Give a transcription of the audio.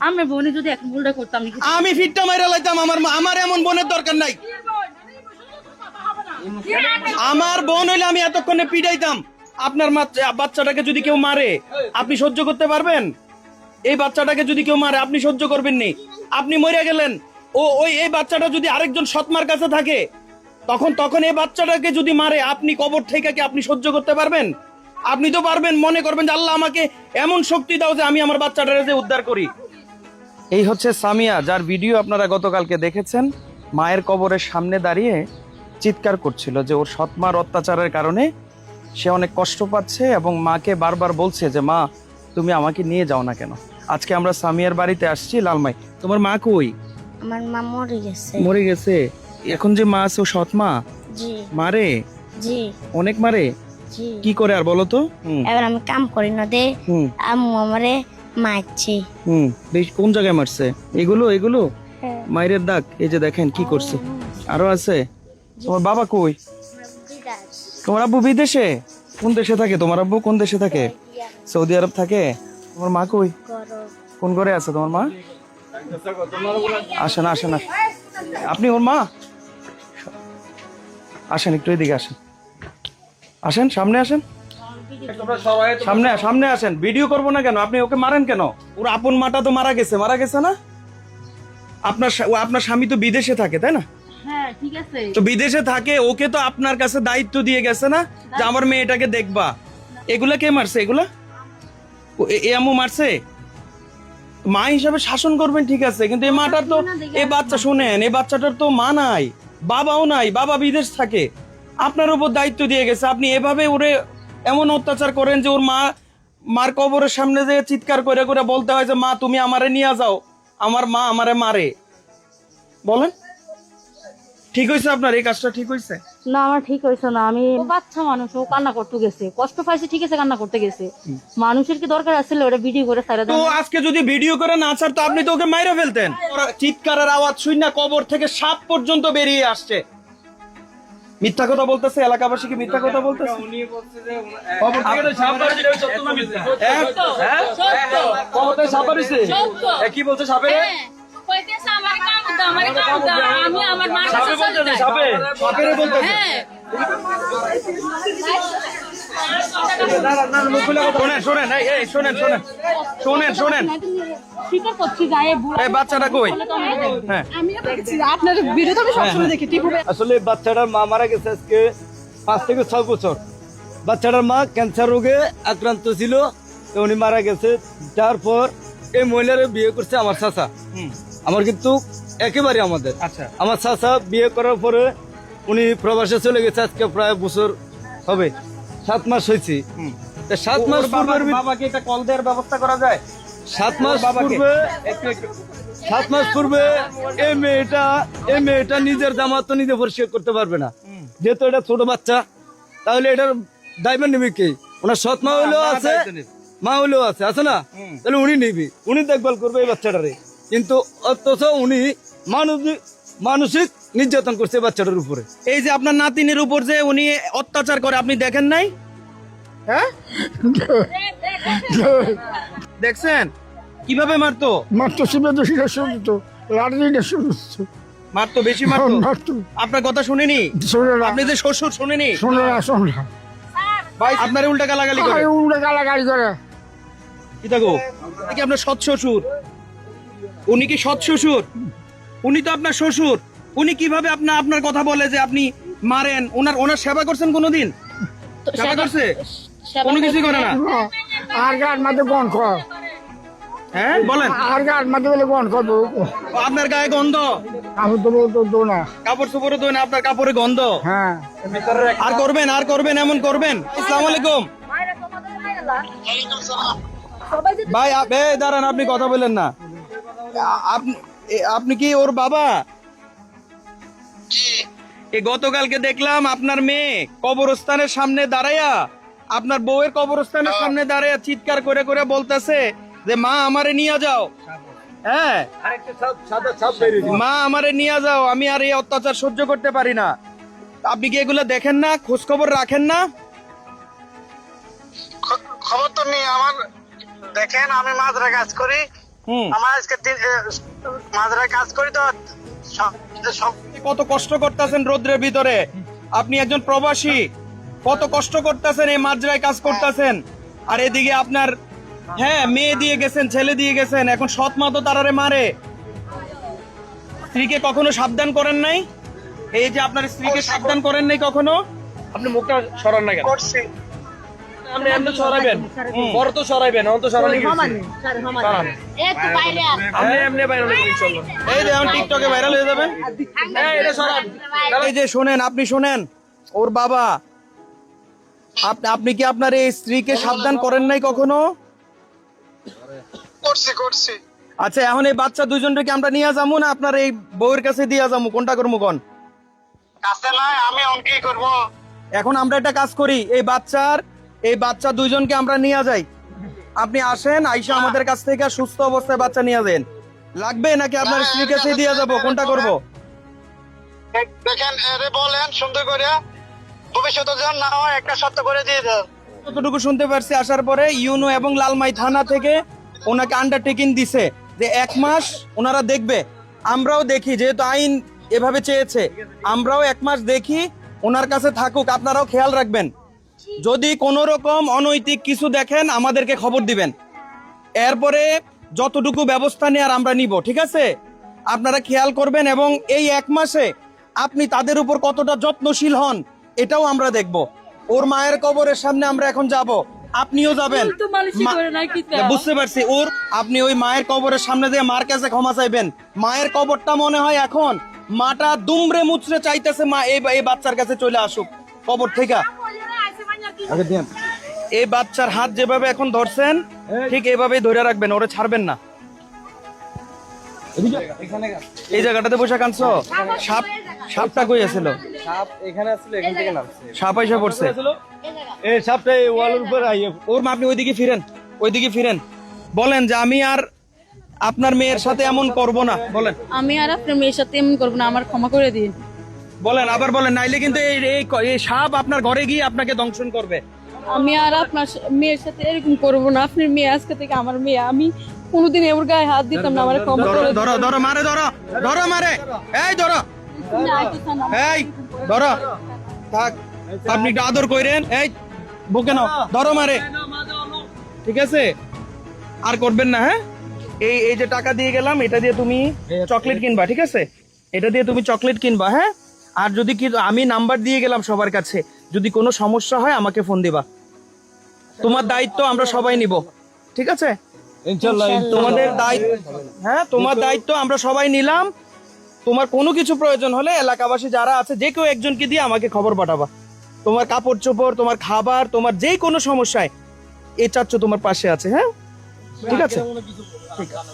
আমি বোনে যদি এখন ভুলটা করতাম আমি ফিটটা মাইরা লাইতাম। আমার এমন বোনের দরকার নাই। আমার বোন হইলে আমি এতক্ষণে পিটাইতাম। আপনার বাচ্চাটাকে যদি কেউ মারে আপনি সহ্য করতে পারবেন? এই বাচ্চাটাকে যদি কেউ মারে আপনি সহ্য করবেন নি? আপনি মরে গেলেন, এই বাচ্চাটা যদি আরেকজন সৎমার কাছে থাকে তখন এই বাচ্চাটাকে যদি মারে আপনি কবর থেকে কি আপনি সহ্য করতে পারবেন? আপনি তো পারবেন। মনে করবেন যে আল্লাহ আমাকে এমন শক্তি দাও যে আমি আমার বাচ্চাটাকে যে উদ্ধার করি। এই হচ্ছে সামিয়া, যার ভিডিও আপনারা গতকালকে দেখেছেন। মায়ের কবরের সামনে দাঁড়িয়ে চিৎকার করছিল যে ওর সৎমার অত্যাচারের কারণে সে অনেক কষ্ট পাচ্ছে এবং মাকে বারবার বলছে যে মা তুমি আমাকে নিয়ে যাও না কেন। আজকে আমরা সামিয়ার বাড়িতে আসছি লালমাই। তোমার মা কই? আমার মা মরে গেছে। মরে গেছে? এখন যে মা আছে ও সৎমা? জি। মারে? জি। অনেক মারে? জি। কি করে আর বলো তো? এবার আমি কাম করি না দে আম্মু আমারে মারছে। বেশ কোন জায়গায় মারছে? এগুলো মায়ের দাগ। এই যে দেখেন কি করছে। আরো আছে? তোমার বাবা কই? তোমার আব্বু বিদেশে? কোন দেশে থাকে তোমার আব্বু? কোন দেশে থাকে? সৌদি আরব থাকে। তোমার মা কই? কোন ঘরে আছে তোমার মা? আসেন আসেন আসেন। আপনি ওর মা? আসেন একটু এদিকে আসেন। আসেন সামনে আসেন। সামনে আসেন। ভিডিও করবো না কেন? আপনি ওকে মারেন কেন? ওর আপন মাটা তো মারা গেছে না? আপনার স্বামী তো বিদেশে থাকে তাই না? হ্যাঁ ঠিক আছে। তো বিদেশে থাকে, ওকে তো আপনার কাছে দায়িত্ব দিয়ে গেছে না যে আমার মেয়েটাকে দেখবা। এগুলা কে মারছে? এগুলা এ আম্মু মারছে? মা হিসাবে শাসন করবেন ঠিক আছে, কিন্তু এই মাটার তো এই বাচ্চা শুনেন, এই বাচ্চাটার তো মা নাই, বাবাও নাই, বাবা বিদেশ থাকে। আপনার উপর দায়িত্ব দিয়ে গেছে, আপনি এভাবে ওরে এমন অত্যাচার করেন যে ওর মার কবরের সামনে যে চিৎকার করে করে বলতে হয় যে মা তুমি আমারে নিয়ে যাও, আমার মা আমারে মারে। বলেন ঠিক হয়েছে আপনার এই কাজটা? ঠিক হয়েছে না? আমার ঠিক হয়েছে না। আমি বাচ্চা মানুষ, ও কান্না করতে গেছে, কষ্ট পাইছে ঠিক আছে, কান্না করতে গেছে। মানুষের কি দরকার আছে ওটা ভিডিও করে ছাড়া তো আজকে যদি ভিডিও করে না ছাড়তো আপনি তো ওকে মাইরা ফেলতেন। চিৎকারের আওয়াজ শুই না কবর থেকে সাপ পর্যন্ত বেরিয়ে আসছে। মিথ্যা কথা বলতেছে, এলাকাবাসীকে মিথ্যা কথা বলতেছে। কি বলছে সাপে? শোনেন বাচ্চাটা কই? হ্যাঁ আপনার ভিডিও তো আমি সবসময় দেখি। আসলে বাচ্চাটার মা মারা গেছে আজকে 5 থেকে 6 বছর। বাচ্চাটার মা ক্যান্সার রোগে আক্রান্ত ছিল, তো উনি মারা গেছে। তারপর এই মহিলার বিয়ে করছে আমার চাচা। আমার কিন্তু একেবারে আমাদের। আচ্ছা, আমার চাচা বিয়ে করার পরে উনি প্রবাসে চলে গেছে। আজকে প্রায় বছর হবে, 7 মাস হয়েছে। 7 মাস বাবাকে এটা কল দেওয়ার ব্যবস্থা করা যায়? 7 মাস পূর্বে 7 মাস পূর্বে এই মেয়েটা নিজের জামা তো নিজে পরিষ্কার করতে পারবে না, যেহেতু এটা ছোট বাচ্চা। তাহলে এটার দায়িত্ব নেবে কে? ওনার সৎ মা হইলেও আছে, মা হইলেও আছে না? তাহলে উনি নিবি, উনি দেখভাল করবে এই বাচ্চাটারে। কিন্তু অথচ উনি মানসিক নির্যাতন করছে বাচ্চাটার উপরে। এই যে আপনার নাতিনের উপর যে উনি অত্যাচার করে আপনি দেখেন নাই? হ্যাঁ দেখছেন কিভাবে মারতো? মারতো বেশি মারতো। আপনার কথা শুনেনি? আপনি যে শ্বশুর শুনেনি? ভাই আপনার উল্টা গালাগালি করে। কি থাকো কি আপনার সৎ শ্বশুর? উনি কি সৎ শ্বশুর? উনি তো আপনার শ্বশুর। উনি কিভাবে আপনার কথা বলে যে আপনি মারেন? ওনার সেবা করছেন কোনোদিন? সেবা করছে? কোনো কিছুই করে না। আর গার মধ্যে গন কর। হ্যাঁ বলেন। আর গার মধ্যে বলে গন করবো। আপনার গায়ে গন্ধ? আমি তো বলতো দো না। কাপড় চোপড়ে দো না, আপনার কাপড়ে গন্ধ। হ্যাঁ আর করবেন এমন করবেন? আসসালামু আলাইকুম ভাই। দাঁড়ান, আপনি কথা বলেন না। আপনি কি ওর বাবা? গতকালকে দেখলাম আপনার মেয়ে কবরস্থানের সামনে দাঁড়ায়া, আপনার বউয়ের কবরস্থানের সামনে দাঁড়ায়া চিৎকার করে করে বলতেছে যে মা আমারে নিয়ে যাও। হ্যাঁ মা আমারে নিয়ে যাও, আমি আর এই অত্যাচার সহ্য করতে পারি না। আপনি কি এগুলো দেখেন না? খোঁজ খবর রাখেন না? খবর তো নেই আমার। দেখেন আমি মাদ্রা কাজ করি, আমার আজকে মাঝরায় কাজ করি তো সব কত কষ্ট করতেছেন রোদ্রের ভিতরে, আপনি একজন প্রবাসী, কত কষ্ট করতেছেন, এই মাজরায় কাজ করতেছেন, আর এদিকে আপনার হ্যাঁ মেয়ে দিয়ে গেছেন, ছেলে দিয়ে গেছেন, এখন সৎ মা তো তারারে মারে। স্ত্রীকে কখনো সাবধান করেন নাই? এই যে আপনার স্ত্রীকে সাবধান করেন নাই কখনো? আপনি মুখটা সরান না কেন? করছি। আপনি এমনি সরাবেন, বড় তো সরাইবেন, অন্ত সরানি গেছে। আপনি এমনি ভাইরাল হয়ে যাবেন ইনশাআল্লাহ। এই দেখুন টিকটকে ভাইরাল হয়ে যাবেন। এই এটা সরান। এই যে শুনেন, আপনি শুনেন, ওর বাবা, আপনি কি আপনার এই স্ত্রীকে সাবধান করেন নাই কখনো? করছি। আচ্ছা, এখন এই বাচ্চা দুইজনকে আমরা নিয়ে যাবো না আপনার এই বউয়ের কাছে দিয়ে যাবো, কোনটা করবো কোন? কাছে নয়, আমি অঙ্কি করব। এখন আমরা একটা কাজ করি, এই বাচ্চা দুইজনকে আমরা নিয়ে যাই, আপনি আসেন, আইসা আমাদের কাছ থেকে সুস্থ অবস্থায় বাচ্চা নিয়ে যান। লাগবে নাকি আপনার স্ত্রীর কাছে দিয়ে যাবো, কোনটা করব? দেখেন এরে বলেন সুন্দর করে, ভবিষ্যতে যেন না হয় একটা শর্ত করে দিয়ে দাও। যতটুকু শুনতে পারছি আসার পরে ইউনো এবং লালমাই থানা থেকে ওনাকে আন্ডারটেকিং দিছে যে 1 মাস ওনারা দেখবে। আমরাও দেখি, যেহেতু আইন এভাবে চেয়েছে, আমরাও 1 মাস দেখি, ওনার কাছে থাকুক, আপনারাও খেয়াল রাখবেন। যদি কোনো রকম অনৈতিক কিছু দেখেন আমাদেরকে খবর দিবেন, এরপরে যতটুকু ব্যবস্থা নেওয়ার আমরা নিব, ঠিক আছে? আপনারা খেয়াল করবেন, এবং এই 1 মাসে আপনি তাদের উপর কতটা যত্নশীল হন এটাও আমরা দেখব। ওর মায়ের কবরের সামনে আমরা এখন যাব, আপনিও যাবেন। বুঝতে পারছি, আপনি ওই মায়ের কবরের সামনে দিয়ে মার কাছে ক্ষমা চাইবেন। মায়ের কবরটা মনে হয় এখন মাটা দুমড়ে মুচড়ে চাইতেছে মা এই বাচ্চার কাছে চলে আসুক কবর থেকে। এই বাচ্চার হাত যেভাবে এখন ধরছেন ঠিক এইভাবেই ধরে রাখবেন, ওরে ছাড়বেন না। এই জায়গাটাতে বসে কানছো? সাপটা কই আছিল? সাপ আইসা পড়ছে। এই সাপটা এই ওয়ালের উপর আইয়ে ওর মা, আপনি ওইদিকে ফিরেন, বলেন যে আমি আর আপনার মেয়ের সাথে এমন করব না, বলেন। আমি আর আপনার মেয়ের সাথে এমন করবো না, আমার ক্ষমা করে দিন। বলেন, আবার বলেন, নাইলে কিন্তু এই সাপ আপনার ঘরে গিয়ে আপনাকে দংশন করবে। আমি আর আপনার মেয়ের সাথে এরকম করবো না। আপনার মেয়ে আজকে থেকে আমার মেয়ে, আমি কোনোদিন ওর গায়ে হাত দিতাম না, আমার ক্ষমা করে দিন। ধরো মারে, ধরো মারে, এই ধরো, এই ধরো, থাক, আপনি একটু আদর কইরেন, এই বুকে নাও, ধরো মারে, ঠিক আছে? আর করবেন না, হ্যাঁ? এই যে টাকা দিয়ে গেলাম, এটা দিয়ে তুমি চকলেট কিনবা, ঠিক আছে? এটা দিয়ে তুমি চকলেট কিনবা, হ্যাঁ? আর যদি কি, আমি নাম্বার দিয়ে গেলাম সবার কাছে, যদি কোনো সমস্যা হয় আমাকে ফোন দিবা। তোমার দায়িত্ব আমরা সবাই নিব, ঠিক আছে? ইনশাআল্লাহ তোমাদের দায়িত্ব, হ্যাঁ তোমার দায়িত্ব আমরা সবাই নিলাম। তোমার কোনো কিছু প্রয়োজন হলে এলাকাবাসী যারা আছে যে কেউ একজনকে দিয়ে আমাকে খবর পাঠাবা। তোমার কাপড় চোপড়, তোমার খাবার, তোমার যে কোনো সমস্যায় এই চাচ্চু তোমার পাশে আছে, হ্যাঁ? ঠিক আছে? ঠিক আছে।